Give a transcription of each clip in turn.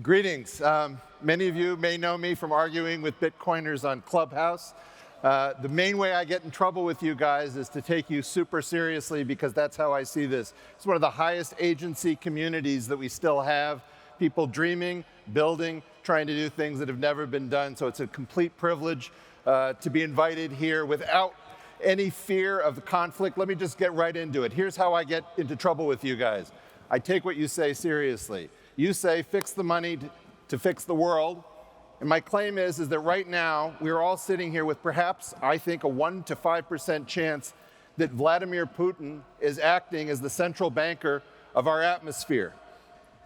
Greetings. Many of you may know me from arguing with Bitcoiners on Clubhouse. The main way I get in trouble with you guys is to take you super seriously because that's how I see this. It's one of the highest agency communities that we still have. People dreaming, building, trying to do things that have never been done. So it's a complete privilege to be invited here without any fear of the conflict. Let me just get right into it. Here's how I get into trouble with you guys. I take what you say seriously. You say, fix the money to fix the world. And my claim is that right now, we're all sitting here with perhaps, I think, a 1 to 5% chance that Vladimir Putin is acting as the central banker of our atmosphere.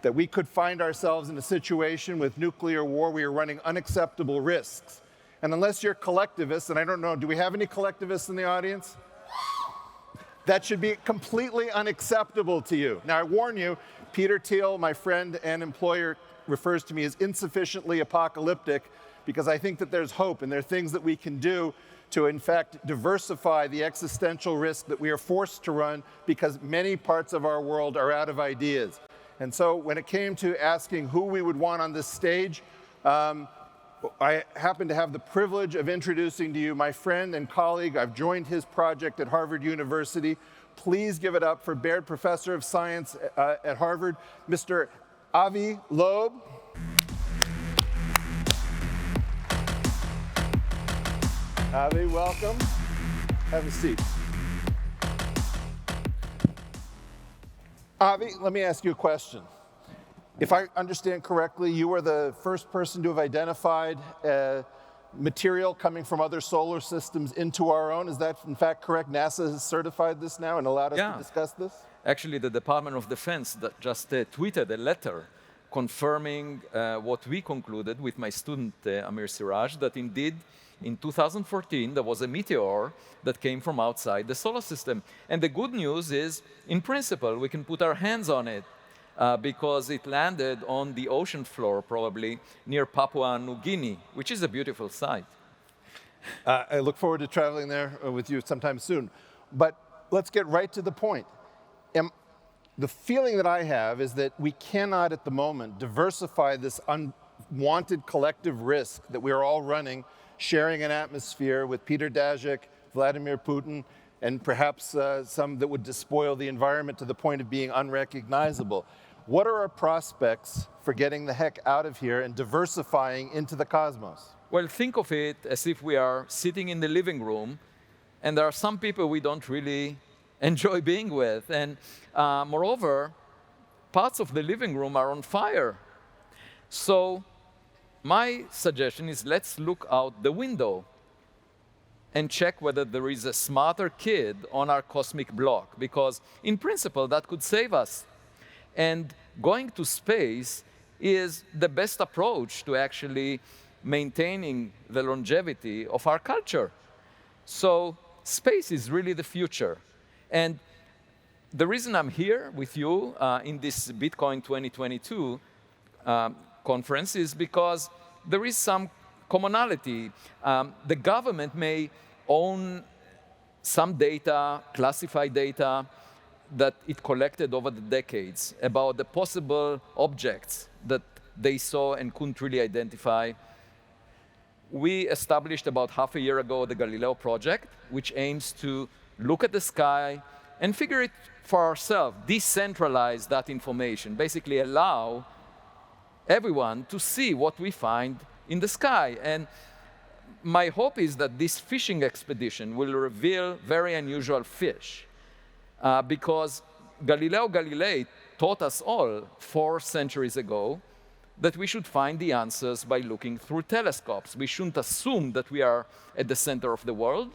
That we could find ourselves in a situation with nuclear war where we are running unacceptable risks. And unless you're collectivists, and I don't know, do we have any collectivists in the audience? That should be completely unacceptable to you. Now, I warn you, Peter Thiel, my friend and employer, refers to me as insufficiently apocalyptic because I think that there's hope and there are things that we can do to, in fact, diversify the existential risk that we are forced to run because many parts of our world are out of ideas. And so when it came to asking who we would want on this stage, I happen to have the privilege of introducing to you my friend and colleague. I've joined his project at Harvard University. Please give it up for Baird Professor of Science at Harvard, Mr. Avi Loeb. Avi, welcome. Have a seat. Avi, let me ask you a question. If I understand correctly, you were the first person to have identified material coming from other solar systems into our own. Is that in fact correct? NASA has certified this now and allowed us to discuss this? Actually, the Department of Defense that just tweeted a letter confirming what we concluded with my student, Amir Siraj, that indeed in 2014 there was a meteor that came from outside the solar system. And the good news is, in principle, we can put our hands on it. Because it landed on the ocean floor, probably, near Papua New Guinea, which is a beautiful sight. I look forward to traveling there with you sometime soon. But let's get right to the point. The feeling that I have is that we cannot, at the moment, diversify this unwanted collective risk that we are all running, sharing an atmosphere with Peter Daszak, Vladimir Putin, and perhaps some that would despoil the environment to the point of being unrecognizable. What are our prospects for getting the heck out of here and diversifying into the cosmos? Well, think of it as if we are sitting in the living room, and there are some people we don't really enjoy being with. And moreover, parts of the living room are on fire. So my suggestion is let's look out the window and check whether there is a smarter kid on our cosmic block, because in principle, that could save us. And going to space is the best approach to actually maintaining the longevity of our culture. So space is really the future. And the reason I'm here with you in this Bitcoin 2022 conference is because there is some commonality. The government may own some data, classified data, that it collected over the decades about the possible objects that they saw and couldn't really identify. We established about half a year ago the Galileo project, which aims to look at the sky and figure it for ourselves, decentralize that information, basically allow everyone to see what we find in the sky. And my hope is that this fishing expedition will reveal very unusual fish. Because Galileo Galilei taught us all 4 centuries ago that we should find the answers by looking through telescopes. We shouldn't assume that we are at the center of the world.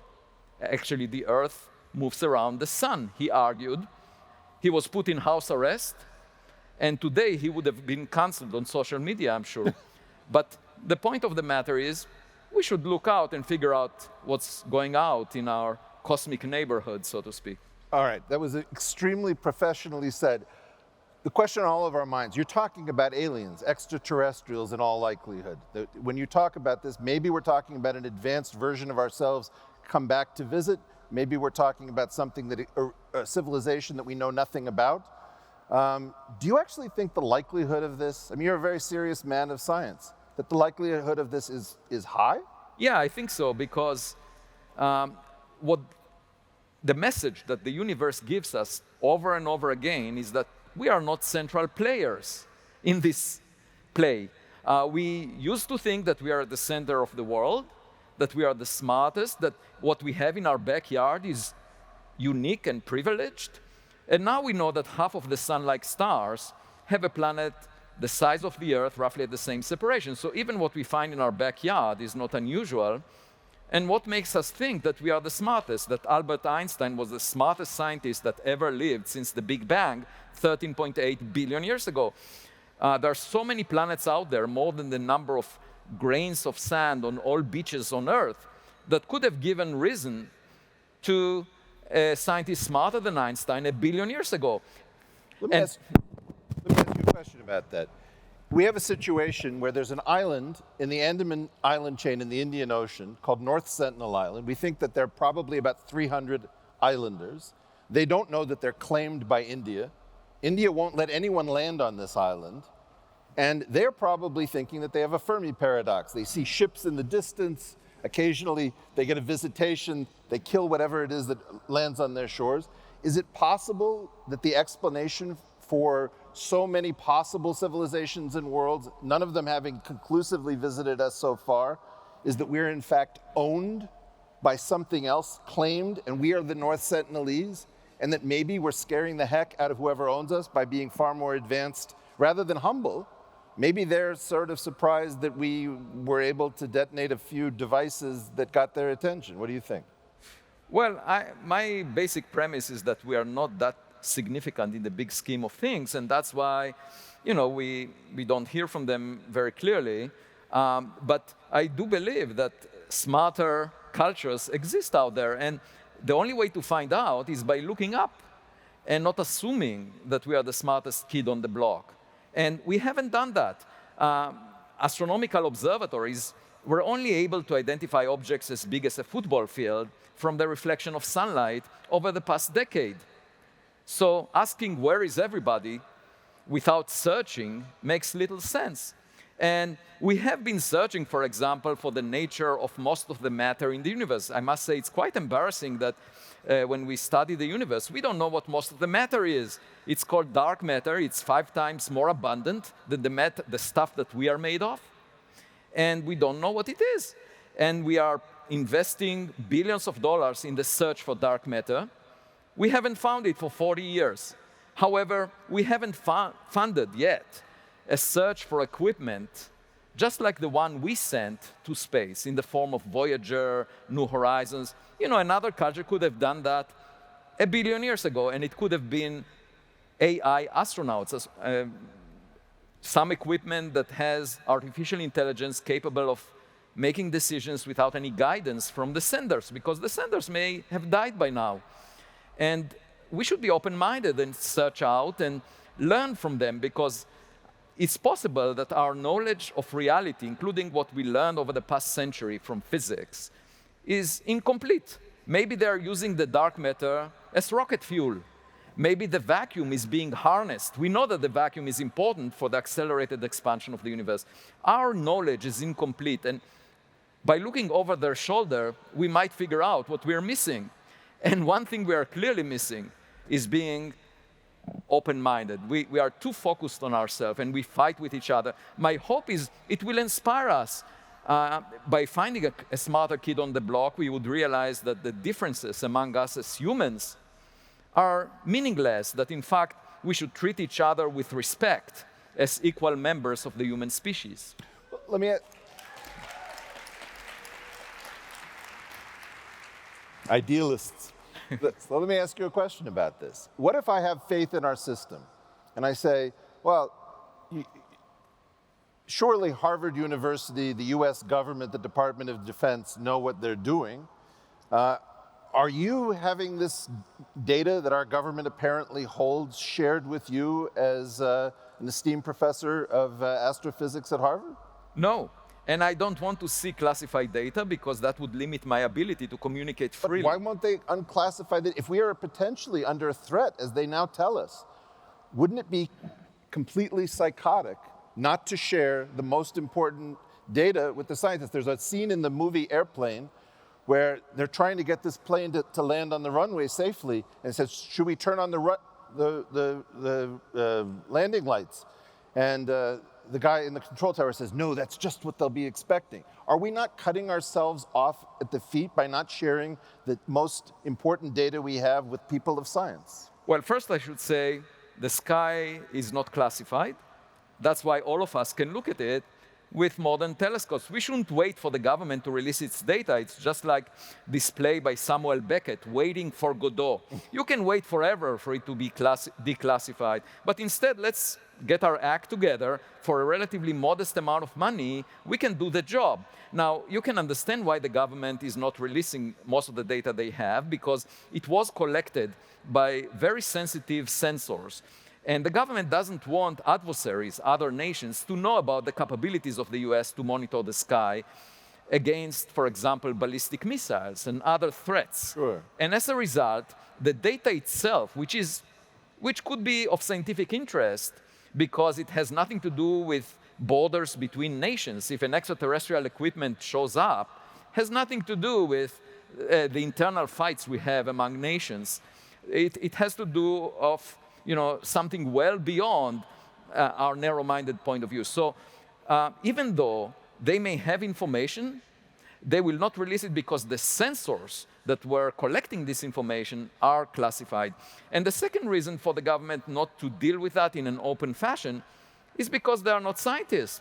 Actually, the Earth moves around the sun, he argued. He was put in house arrest, and today he would have been canceled on social media, I'm sure. But the point of the matter is, we should look out and figure out what's going out in our cosmic neighborhood, so to speak. All right, that was extremely professionally said. The question on all of our minds, you're talking about aliens, extraterrestrials in all likelihood. When you talk about this, maybe we're talking about an advanced version of ourselves come back to visit. Maybe we're talking about something that, a civilization that we know nothing about. Do you actually think the likelihood of this, I mean, you're a very serious man of science, that the likelihood of this is high? Yeah, I think so, because what the message that the universe gives us over and over again is that we are not central players in this play. We used to think that we are at the center of the world, that we are the smartest, that what we have in our backyard is unique and privileged. And now we know that half of the sun-like stars have a planet the size of the Earth, roughly at the same separation. So even what we find in our backyard is not unusual. And what makes us think that we are the smartest, that Albert Einstein was the smartest scientist that ever lived since the Big Bang 13.8 billion years ago. There are so many planets out there, more than the number of grains of sand on all beaches on Earth, that could have given reason to a scientist smarter than Einstein 1 billion years ago. Let me ask you a question about that. We have a situation where there's an island in the Andaman Island chain in the Indian Ocean called North Sentinel Island. We think that there are probably about 300 islanders. They don't know that they're claimed by India. India won't let anyone land on this island. And they're probably thinking that they have a Fermi paradox. They see ships in the distance. Occasionally, they get a visitation. They kill whatever it is that lands on their shores. Is it possible that the explanation for so many possible civilizations and worlds, none of them having conclusively visited us so far, is that we're in fact owned by something else, claimed, and we are the North Sentinelese, and that maybe we're scaring the heck out of whoever owns us by being far more advanced rather than humble? Maybe they're sort of surprised that we were able to detonate a few devices that got their attention. What do you think? Well, my basic premise is that we are not that significant in the big scheme of things, and that's why, we don't hear from them very clearly. But I do believe that smarter cultures exist out there, and the only way to find out is by looking up and not assuming that we are the smartest kid on the block. And we haven't done that. Astronomical observatories were only able to identify objects as big as a football field from the reflection of sunlight over the past decade. So asking where is everybody without searching makes little sense. And we have been searching, for example, for the nature of most of the matter in the universe. I must say it's quite embarrassing that when we study the universe, we don't know what most of the matter is. It's called dark matter. It's 5 times more abundant than the stuff that we are made of. And we don't know what it is. And we are investing billions of dollars in the search for dark matter. We haven't found it for 40 years. However, we haven't funded yet a search for equipment just like the one we sent to space in the form of Voyager, New Horizons. Another culture could have done that 1 billion years ago, and it could have been AI astronauts, some equipment that has artificial intelligence capable of making decisions without any guidance from the senders, because the senders may have died by now. And we should be open-minded and search out and learn from them, because it's possible that our knowledge of reality, including what we learned over the past century from physics, is incomplete. Maybe they're using the dark matter as rocket fuel. Maybe the vacuum is being harnessed. We know that the vacuum is important for the accelerated expansion of the universe. Our knowledge is incomplete, and by looking over their shoulder, we might figure out what we're missing. And one thing we are clearly missing is being open-minded. We are too focused on ourselves, and we fight with each other. My hope is it will inspire us. By finding a smarter kid on the block, we would realize that the differences among us as humans are meaningless, that in fact we should treat each other with respect as equal members of the human species. Let me idealists. So let me ask you a question about this. What if I have faith in our system and I say, well, surely Harvard University, the US government, the Department of Defense know what they're doing. Are you having this data that our government apparently holds shared with you as an esteemed professor of astrophysics at Harvard? No. And I don't want to see classified data because that would limit my ability to communicate freely. But why won't they unclassify it? If we are potentially under a threat, as they now tell us, wouldn't it be completely psychotic not to share the most important data with the scientists? There's a scene in the movie Airplane where they're trying to get this plane to land on the runway safely, and it says, should we turn on the landing lights? And the guy in the control tower says, no, that's just what they'll be expecting. Are we not cutting ourselves off at the feet by not sharing the most important data we have with people of science? Well, first I should say the sky is not classified. That's why all of us can look at it with modern telescopes. We shouldn't wait for the government to release its data. It's just like display by Samuel Beckett, waiting for Godot. You can wait forever for it to be declassified. But instead, let's get our act together. For a relatively modest amount of money, we can do the job. Now, you can understand why the government is not releasing most of the data they have, because it was collected by very sensitive sensors. And the government doesn't want adversaries, other nations, to know about the capabilities of the US to monitor the sky against, for example, ballistic missiles and other threats. Sure. And as a result, the data itself, which could be of scientific interest because it has nothing to do with borders between nations. If an extraterrestrial equipment shows up, has nothing to do with the internal fights we have among nations. It has to do of something well beyond our narrow-minded point of view. So even though they may have information, they will not release it because the sensors that were collecting this information are classified. And the second reason for the government not to deal with that in an open fashion is because they are not scientists.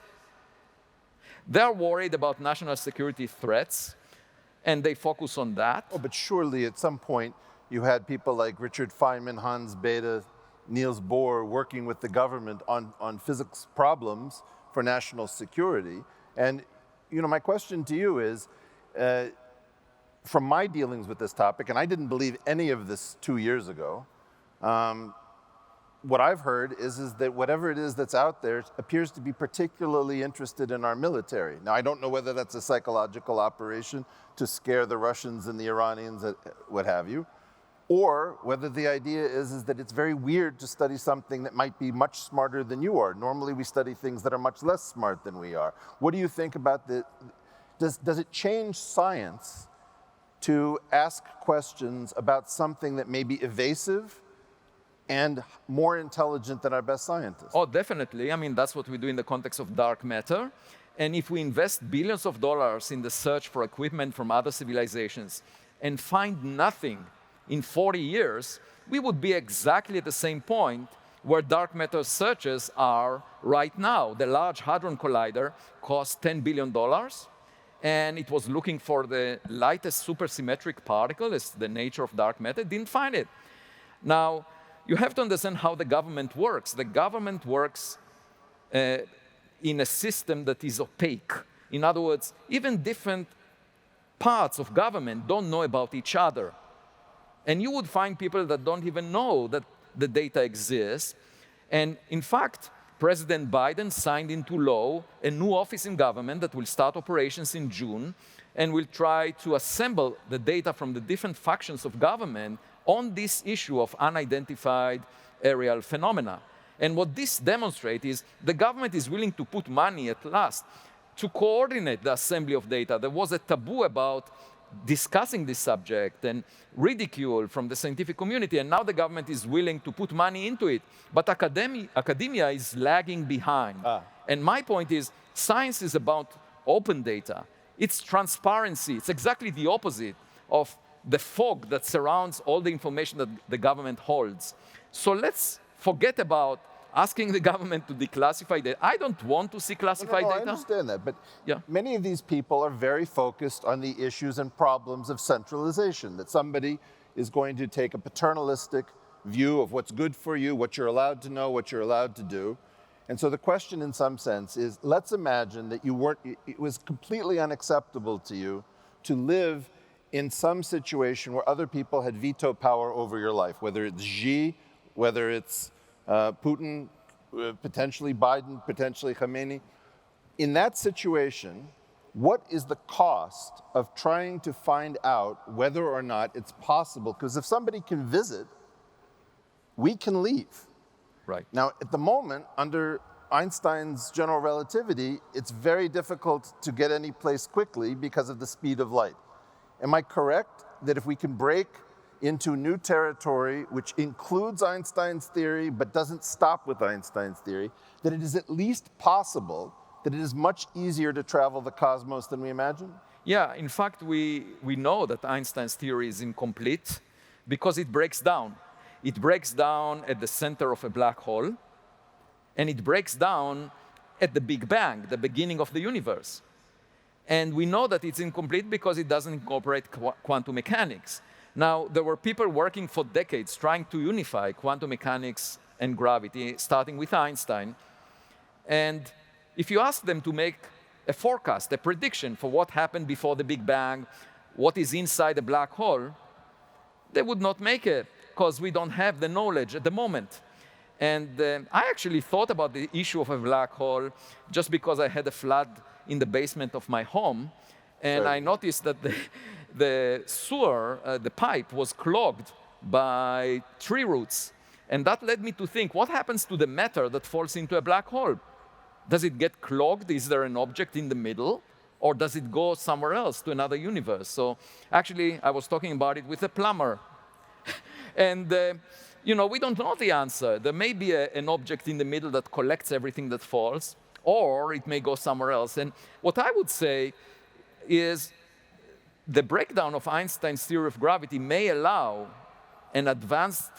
They are worried about national security threats, and they focus on that. Oh, but surely at some point you had people like Richard Feynman, Hans Bethe, Niels Bohr working with the government on physics problems for national security. And my question to you is, from my dealings with this topic, and I didn't believe any of this 2 years ago, what I've heard is that whatever it is that's out there appears to be particularly interested in our military. Now, I don't know whether that's a psychological operation to scare the Russians and the Iranians, what have you, or whether the idea is that it's very weird to study something that might be much smarter than you are. Normally, we study things that are much less smart than we are. What do you think about does it change science to ask questions about something that may be evasive and more intelligent than our best scientists? Oh, definitely. I mean, that's what we do in the context of dark matter. And if we invest billions of dollars in the search for equipment from other civilizations and find nothing in 40 years, we would be exactly at the same point where dark matter searches are right now. The Large Hadron Collider cost $10 billion, and it was looking for the lightest supersymmetric particle, as the nature of dark matter, didn't find it. Now, you have to understand how the government works. The government works in a system that is opaque. In other words, even different parts of government don't know about each other. And you would find people that don't even know that the data exists. And in fact, President Biden signed into law a new office in government that will start operations in June and will try to assemble the data from the different factions of government on this issue of unidentified aerial phenomena. And what this demonstrates is the government is willing to put money at last to coordinate the assembly of data. There was a taboo about discussing this subject and ridicule from the scientific community, and now the government is willing to put money into it. But academia is lagging behind. And my point is, science is about open data. It's transparency. It's exactly the opposite of the fog that surrounds all the information that the government holds. So let's forget about asking the government to declassify data. I don't want to see classified data. I understand that, but many of these people are very focused on the issues and problems of centralization, that somebody is going to take a paternalistic view of what's good for you, what you're allowed to know, what you're allowed to do. And so the question in some sense is, let's imagine that it was completely unacceptable to you to live in some situation where other people had veto power over your life, whether it's Xi, whether it's Putin, potentially Biden, potentially Khamenei. In that situation, what is the cost of trying to find out whether or not it's possible? Because if somebody can visit, we can leave. Right. Now, at the moment, under Einstein's general relativity, it's very difficult to get any place quickly because of the speed of light. Am I correct that if we can break into new territory, which includes Einstein's theory but doesn't stop with Einstein's theory, that it is at least possible that it is much easier to travel the cosmos than we imagined? Yeah, in fact, we know that Einstein's theory is incomplete because it breaks down. It breaks down at the center of a black hole, and it breaks down at the Big Bang, the beginning of the universe. And we know that it's incomplete because it doesn't incorporate quantum mechanics. Now, there were people working for decades trying to unify quantum mechanics and gravity, starting with Einstein. And if you ask them to make a forecast, a prediction for what happened before the Big Bang, what is inside a black hole, they would not make it because we don't have the knowledge at the moment. And I actually thought about the issue of a black hole just because I had a flood in the basement of my home. And I noticed that the sewer, the pipe, was clogged by tree roots. And that led me to think, what happens to the matter that falls into a black hole? Does it get clogged? Is there an object in the middle? Or does it go somewhere else to another universe? So actually, I was talking about it with a plumber. And we don't know the answer. There may be an object in the middle that collects everything that falls, or it may go somewhere else. And what I would say is the breakdown of Einstein's theory of gravity may allow an advanced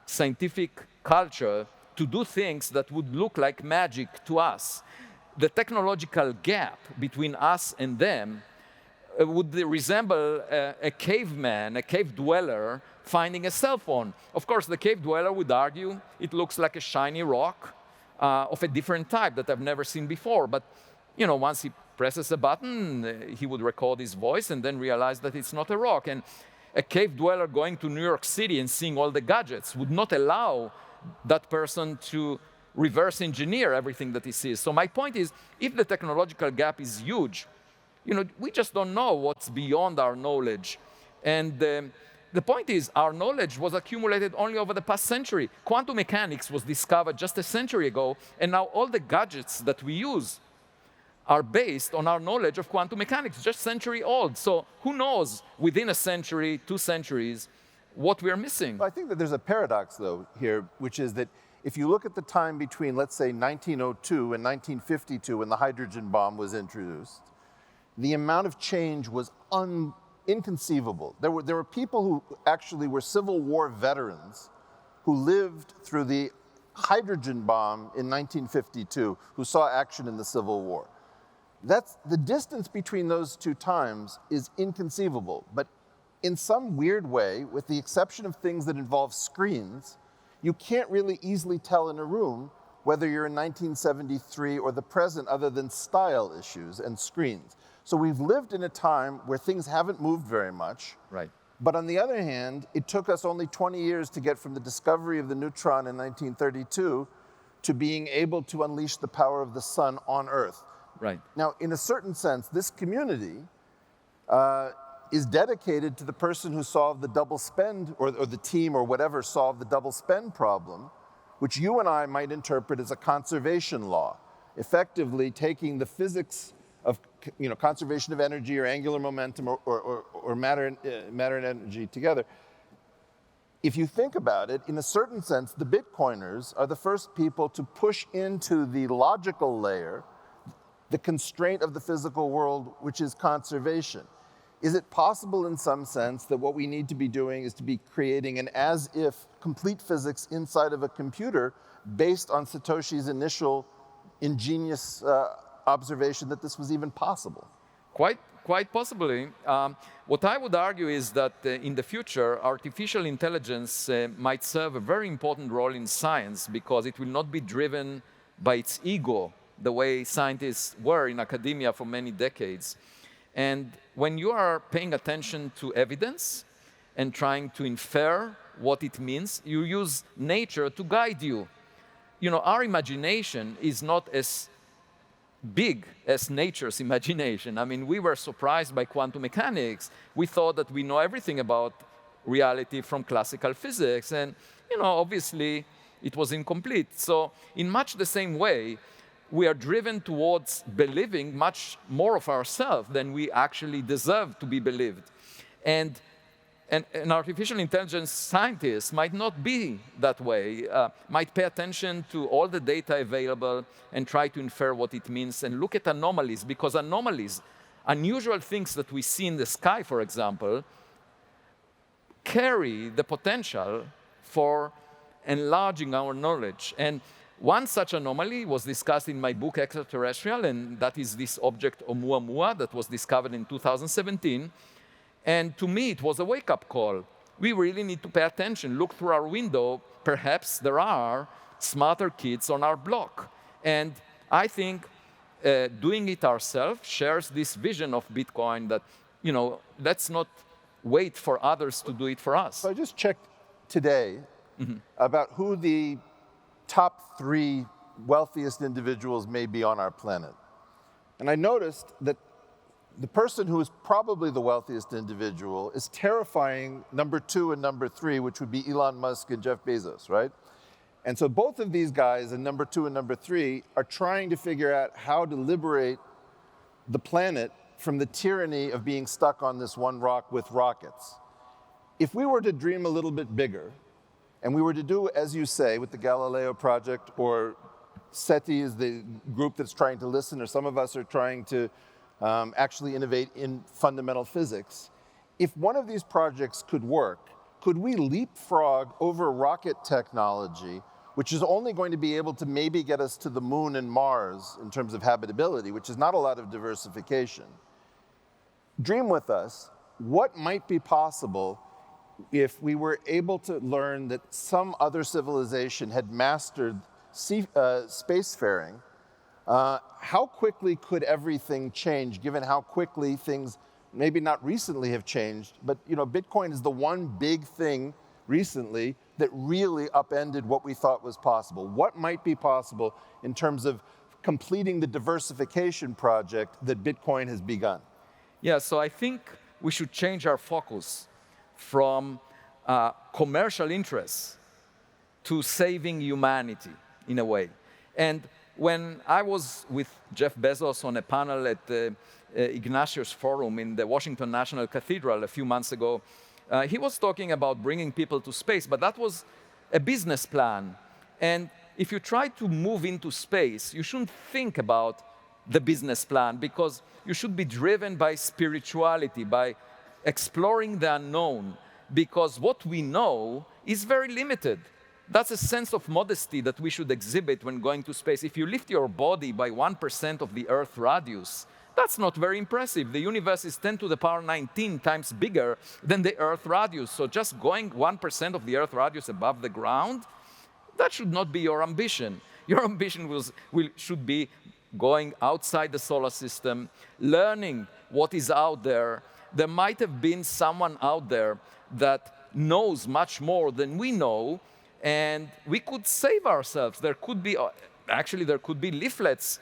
scientific culture to do things that would look like magic to us. The technological gap between us and them would resemble a caveman, a cave dweller, finding a cell phone. Of course, the cave dweller would argue it looks like a shiny rock of a different type that I've never seen before. But once he presses a button, he would record his voice and then realize that it's not a rock. And a cave dweller going to New York City and seeing all the gadgets would not allow that person to reverse engineer everything that he sees. So my point is, if the technological gap is huge, we just don't know what's beyond our knowledge. And the point is, our knowledge was accumulated only over the past century. Quantum mechanics was discovered just a century ago, and now all the gadgets that we use are based on our knowledge of quantum mechanics, just century old. So who knows, within a century, 2 centuries, what we're missing? Well, I think that there's a paradox, though, here, which is that if you look at the time between, let's say, 1902 and 1952, when the hydrogen bomb was introduced, the amount of change was inconceivable. There were people who actually were Civil War veterans who lived through the hydrogen bomb in 1952, who saw action in the Civil War. That's the distance between those two times is inconceivable. But in some weird way, with the exception of things that involve screens, you can't really easily tell in a room whether you're in 1973 or the present, other than style issues and screens. So we've lived in a time where things haven't moved very much. Right. But on the other hand, it took us only 20 years to get from the discovery of the neutron in 1932 to being able to unleash the power of the sun on Earth. Right. Now, in a certain sense, this community is dedicated to the person who solved the double spend, or the team or whatever solved the double spend problem, which you and I might interpret as a conservation law, effectively taking the physics of conservation of energy or angular momentum or matter and energy together. If you think about it, in a certain sense, the Bitcoiners are the first people to push into the logical layer the constraint of the physical world, which is conservation. Is it possible in some sense that what we need to be doing is to be creating an as-if complete physics inside of a computer based on Satoshi's initial ingenious observation that this was even possible? Quite possibly. What I would argue is that in the future, artificial intelligence might serve a very important role in science because it will not be driven by its ego, the way scientists were in academia for many decades. And when you are paying attention to evidence and trying to infer what it means, you use nature to guide you. Our imagination is not as big as nature's imagination. I mean, we were surprised by quantum mechanics. We thought that we know everything about reality from classical physics. And, obviously, it was incomplete. So in much the same way, we are driven towards believing much more of ourselves than we actually deserve to be believed. And an artificial intelligence scientist might not be that way, might pay attention to all the data available and try to infer what it means and look at anomalies, because anomalies, unusual things that we see in the sky, for example, carry the potential for enlarging our knowledge. And one such anomaly was discussed in my book, Extraterrestrial, and that is this object Oumuamua that was discovered in 2017. And to me, it was a wake-up call. We really need to pay attention, look through our window. Perhaps there are smarter kids on our block. And I think doing it ourselves shares this vision of Bitcoin that, let's not wait for others to do it for us. So I just checked today about who the top 3 wealthiest individuals may be on our planet. And I noticed that the person who is probably the wealthiest individual is terrifying number 2 and number 3, which would be Elon Musk and Jeff Bezos, right? And so both of these guys, in number 2 and number 3, are trying to figure out how to liberate the planet from the tyranny of being stuck on this one rock with rockets. If we were to dream a little bit bigger, and we were to do, as you say, with the Galileo project, or SETI is the group that's trying to listen, or some of us are trying to actually innovate in fundamental physics. If one of these projects could work, could we leapfrog over rocket technology, which is only going to be able to maybe get us to the moon and Mars in terms of habitability, which is not a lot of diversification? Dream with us, what might be possible if we were able to learn that some other civilization had mastered spacefaring? How quickly could everything change, given how quickly things, maybe not recently, have changed? But Bitcoin is the one big thing recently that really upended what we thought was possible. What might be possible in terms of completing the diversification project that Bitcoin has begun? Yeah, so I think we should change our focus from commercial interests to saving humanity, in a way. And when I was with Jeff Bezos on a panel at the Ignatius Forum in the Washington National Cathedral a few months ago, he was talking about bringing people to space, but that was a business plan. And if you try to move into space, you shouldn't think about the business plan, because you should be driven by spirituality, by exploring the unknown, because what we know is very limited. That's a sense of modesty that we should exhibit when going to space. If you lift your body by 1% of the Earth radius, that's not very impressive. The universe is 10 to the power 19 times bigger than the Earth radius. So just going 1% of the Earth radius above the ground, that should not be your ambition. Your ambition should be going outside the solar system, learning what is out there. There might have been someone out there that knows much more than we know, and we could save ourselves. There could be leaflets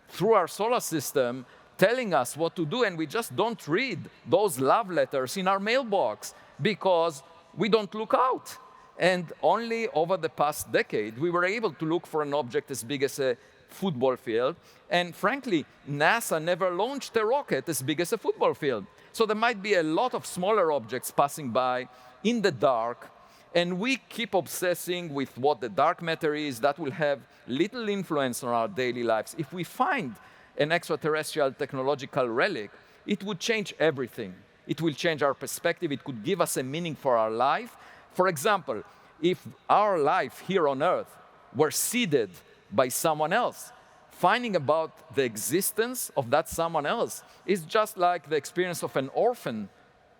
through our solar system telling us what to do, and we just don't read those love letters in our mailbox because we don't look out. And only over the past decade, we were able to look for an object as big as a football field. And frankly, NASA never launched a rocket as big as a football field. So there might be a lot of smaller objects passing by in the dark, and we keep obsessing with what the dark matter is. That will have little influence on our daily lives. If we find an extraterrestrial technological relic, it would change everything. It will change our perspective. It could give us a meaning for our life. For example, if our life here on Earth were seeded by someone else, finding about the existence of that someone else is just like the experience of an orphan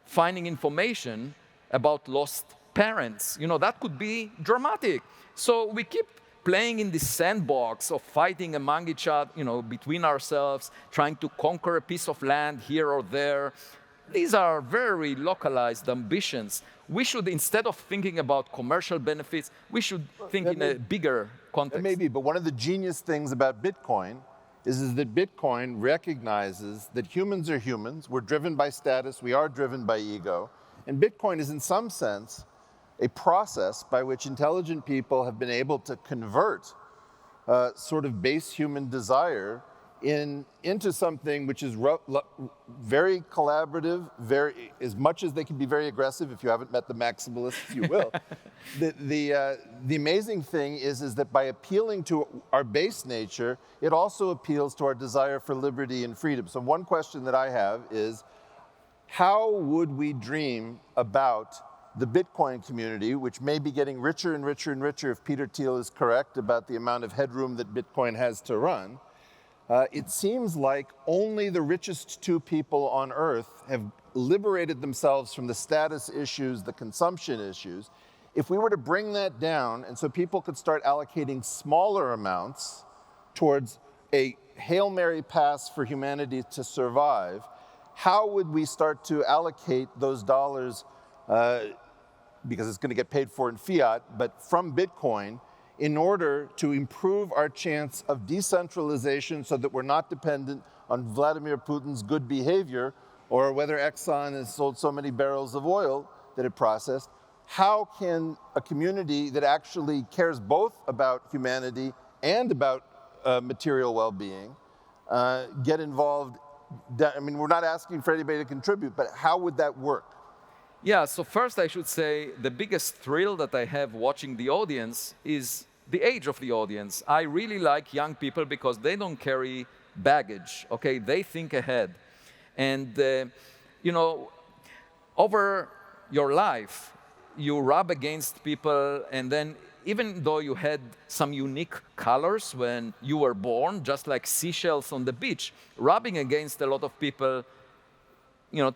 finding information about lost parents. That could be dramatic. So we keep playing in this sandbox of fighting among each other, between ourselves, trying to conquer a piece of land here or there. These are very localized ambitions. We should, instead of thinking about commercial benefits, we should think in a bigger context. Maybe, but one of the genius things about Bitcoin is that Bitcoin recognizes that humans are humans. We're driven by status. We are driven by ego. And Bitcoin is, in some sense, a process by which intelligent people have been able to convert sort of base human desire into something which is very collaborative, as much as they can be very aggressive. If you haven't met the maximalists, you will. The amazing thing is that by appealing to our base nature, it also appeals to our desire for liberty and freedom. So one question that I have is, how would we dream about the Bitcoin community, which may be getting richer and richer and richer if Peter Thiel is correct about the amount of headroom that Bitcoin has to run? It seems like only the richest 2 people on Earth have liberated themselves from the status issues, the consumption issues. If we were to bring that down, and so people could start allocating smaller amounts towards a Hail Mary pass for humanity to survive, how would we start to allocate those dollars, because it's going to get paid for in fiat, but from Bitcoin, in order to improve our chance of decentralization so that we're not dependent on Vladimir Putin's good behavior or whether Exxon has sold so many barrels of oil that it processed? How can a community that actually cares both about humanity and about material well-being get involved? I mean, we're not asking for anybody to contribute, but how would that work? Yeah, so first I should say the biggest thrill that I have watching the audience is the age of the audience. I really like young people because they don't carry baggage, okay? They think ahead. And, over your life, you rub against people, and then even though you had some unique colors when you were born, just like seashells on the beach, rubbing against a lot of people,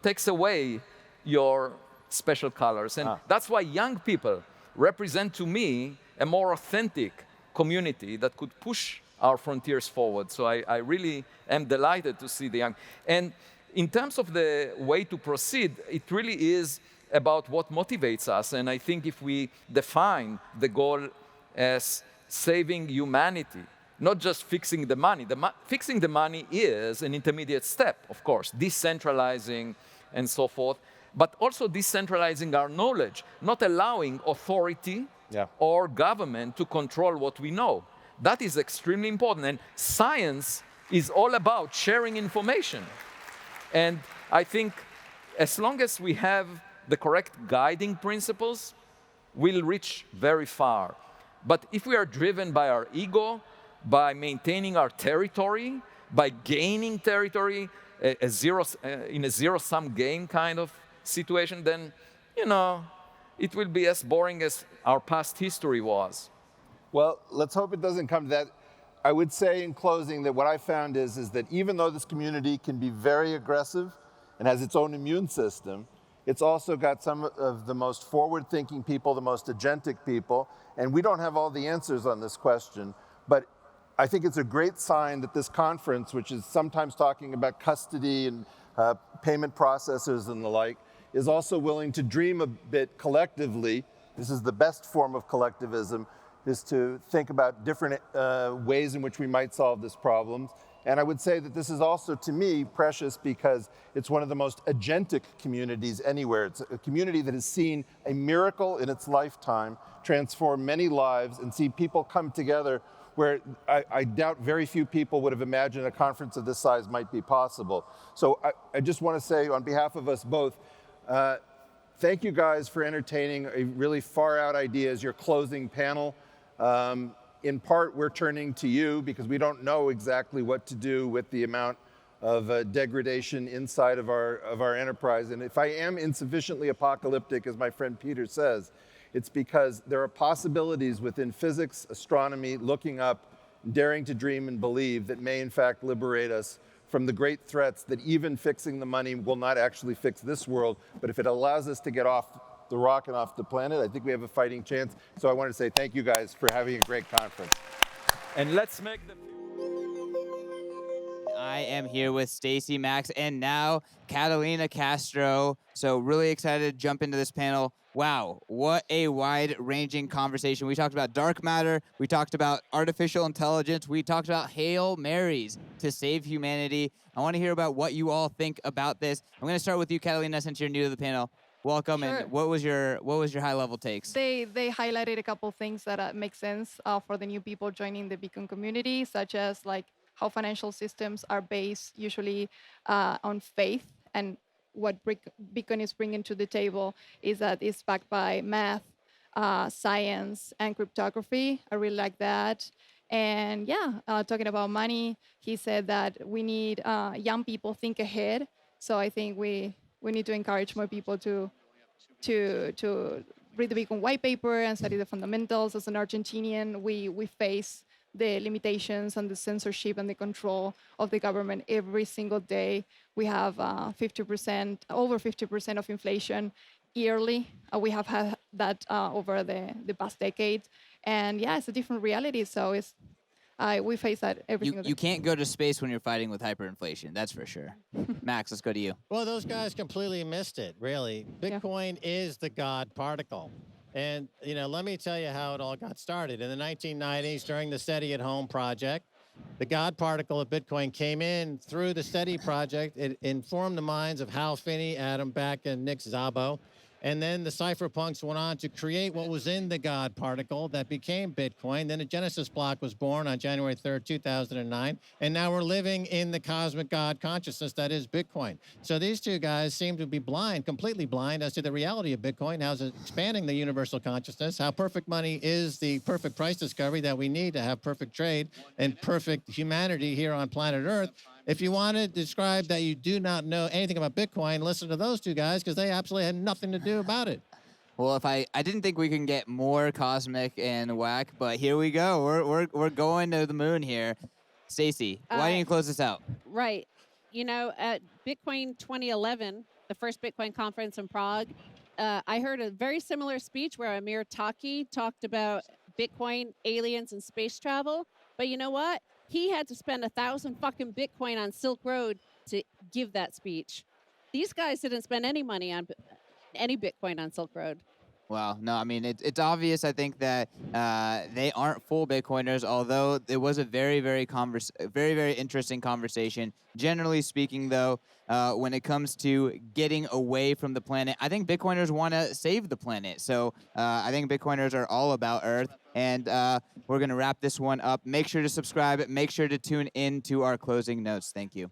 takes away your special colors. And that's why young people represent to me a more authentic community that could push our frontiers forward. So I really am delighted to see the young. And in terms of the way to proceed, it really is about what motivates us. And I think if we define the goal as saving humanity, not just fixing the money. Fixing the money is an intermediate step, of course, decentralizing and so forth, but also decentralizing our knowledge, not allowing authority or government to control what we know. That is extremely important. And science is all about sharing information. And I think as long as we have the correct guiding principles, we'll reach very far. But if we are driven by our ego, by maintaining our territory, by gaining territory, in a zero-sum game kind of situation, then, it will be as boring as our past history was. Well, let's hope it doesn't come to that. I would say in closing that what I found is that even though this community can be very aggressive and has its own immune system, it's also got some of the most forward-thinking people, the most agentic people, and we don't have all the answers on this question, but I think it's a great sign that this conference, which is sometimes talking about custody and payment processors and the like, is also willing to dream a bit collectively. This is the best form of collectivism, is to think about different ways in which we might solve this problem. And I would say that this is also, to me, precious because it's one of the most agentic communities anywhere. It's a community that has seen a miracle in its lifetime transform many lives and see people come together where I doubt very few people would have imagined a conference of this size might be possible. So I just want to say on behalf of us both, thank you guys for entertaining a really far out ideas, your closing panel. In part, we're turning to you because we don't know exactly what to do with the amount of degradation inside of our enterprise. And if I am insufficiently apocalyptic, as my friend Peter says, it's because there are possibilities within physics, astronomy, looking up, daring to dream and believe that may in fact liberate us from the great threats that even fixing the money will not actually fix this world. But if it allows us to get off the rock and off the planet, I think we have a fighting chance. So I want to say thank you guys for having a great conference. And let's make the... I am here with Stacy Max and now Catalina Castro. So really excited to jump into this panel. Wow, what a wide-ranging conversation. We talked about dark matter, we talked about artificial intelligence, we talked about Hail Marys to save humanity. I want to hear about what you all think about this. I'm going to start with you, Catalina, since you're new to the panel. welcome. Sure. And what was your high level takes? They highlighted a couple things that make sense for the new people joining the Bitcoin community, such as like how financial systems are based usually on faith, and what Bitcoin is bringing to the table is that it's backed by math, science, and cryptography. I really like that. And yeah, talking about money, he said that we need young people think ahead. So I think we need to encourage more people to read the Bitcoin white paper and study the fundamentals. As an Argentinian, we face the limitations and the censorship and the control of the government every single day. We have 50%, over 50% of inflation yearly. We have had that over the past decade. And yeah, it's a different reality. So we face that every single day. You can't go to space when you're fighting with hyperinflation. That's for sure. Max, let's go to you. Well, those guys completely missed it, really. Bitcoin is the God particle. And, let me tell you how it all got started. In the 1990s, during the Steady at Home project, the God particle of Bitcoin came in through the Steady project. It informed the minds of Hal Finney, Adam Beck, and Nick Szabo. And then the cypherpunks went on to create what was in the God particle that became Bitcoin. Then a Genesis block was born on January 3rd, 2009. And now we're living in the cosmic God consciousness that is Bitcoin. So these two guys seem to be blind, completely blind as to the reality of Bitcoin, how it's expanding the universal consciousness, how perfect money is the perfect price discovery that we need to have perfect trade and perfect humanity here on planet Earth. If you want to describe that you do not know anything about Bitcoin, listen to those two guys, because they absolutely had nothing to do about it. Well, if I didn't think we can get more cosmic and whack, but here we go. We're going to the moon here. Stacy, why don't you close this out? Right. At Bitcoin 2011, the first Bitcoin conference in Prague, I heard a very similar speech where Amir Taki talked about Bitcoin, aliens, and space travel. But you know what? He had to spend 1,000 fucking Bitcoin on Silk Road to give that speech. These guys didn't spend any money on any Bitcoin on Silk Road. Wow. No, I mean, it's obvious, I think, that they aren't full Bitcoiners, although it was a very, very interesting conversation. Generally speaking, though, when it comes to getting away from the planet, I think Bitcoiners want to save the planet. So I think Bitcoiners are all about Earth. And we're going to wrap this one up. Make sure to subscribe. Make sure to tune in to our closing notes. Thank you.